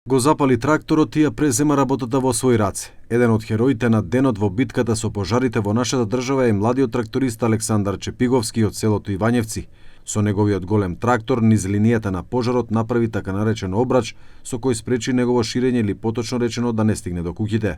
Го запали тракторот и ја презема работата во свој раце. Еден од хероите на денот во битката со пожарите во нашата држава е младиот тракторист Александар Чепиговски од селото Ивањевци. Со неговиот голем трактор низ линијата на пожарот направи така наречен обрач со кој спречи негово ширење или поточно речено да не стигне до куќите.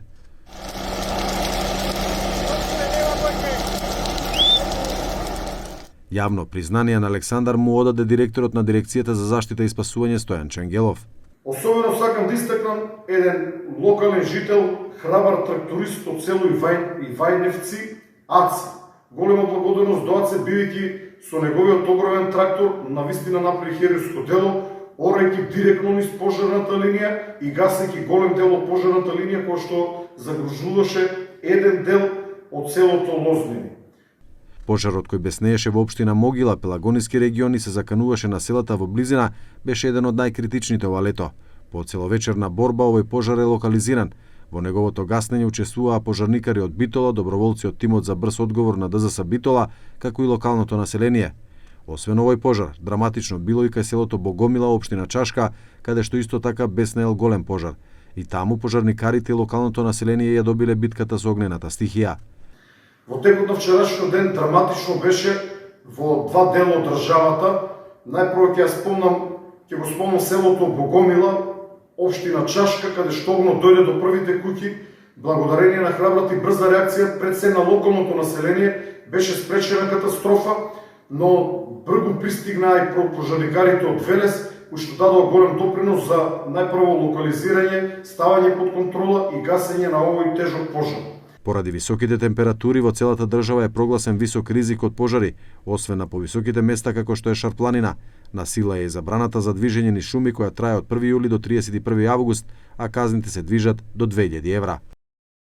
Јавно признание на Александар му одаде директорот на дирекцијата за заштита и спасување Стојан Ченгелов. Особено сакам да истакнам еден локален жител, храбар тракторист од село Ивањевци, Аце. Голема благодарност до Аце, бидејќи со неговиот огромен трактор навистина направи херојско дело, орајќи директно низ пожарната линија и гасејќи голем дел од пожарната линија кој што загружуваше еден дел од селото Лознини. Пожарот кој беснееше во општина Могила, Пелагониски регион и се закануваше на селата во близина, беше еден од најкритичните ова лето. По целовечерна борба овој пожар е локализиран. Во неговото гаснење учествуваа пожарникари од Битола, доброволци од тимот за брз одговор на ДЗС Битола, како и локалното население. Освен овој пожар, драматично било и кај селото Богомила, општина Чашка, каде што исто така беснеел голем пожар. И таму пожарникарите и локалното население ја добиле битката со огнената стихија. Во текот на вчерашниот ден драматично беше во два дела од државата. Најпрво ќе го спомнам селото Богомила, општина Чашка, каде што огнот дојде до првите куќи. Благодарение на храбрата и брза реакција пред се на локалното население беше спречена катастрофа, но брзо пристигнаа и пожарникарите од Велес, кои што дадоа голем допринос за најпрво локализирање, ставање под контрола и гасење на овој тежок пожар. Поради високите температури во целата држава е прогласен висок ризик од пожари, освен на повисоките места како што е Шарпланина. На сила е и забраната за движење низ шуми која трае од 1 јули до 31 август, а казните се движат до 2000 евра.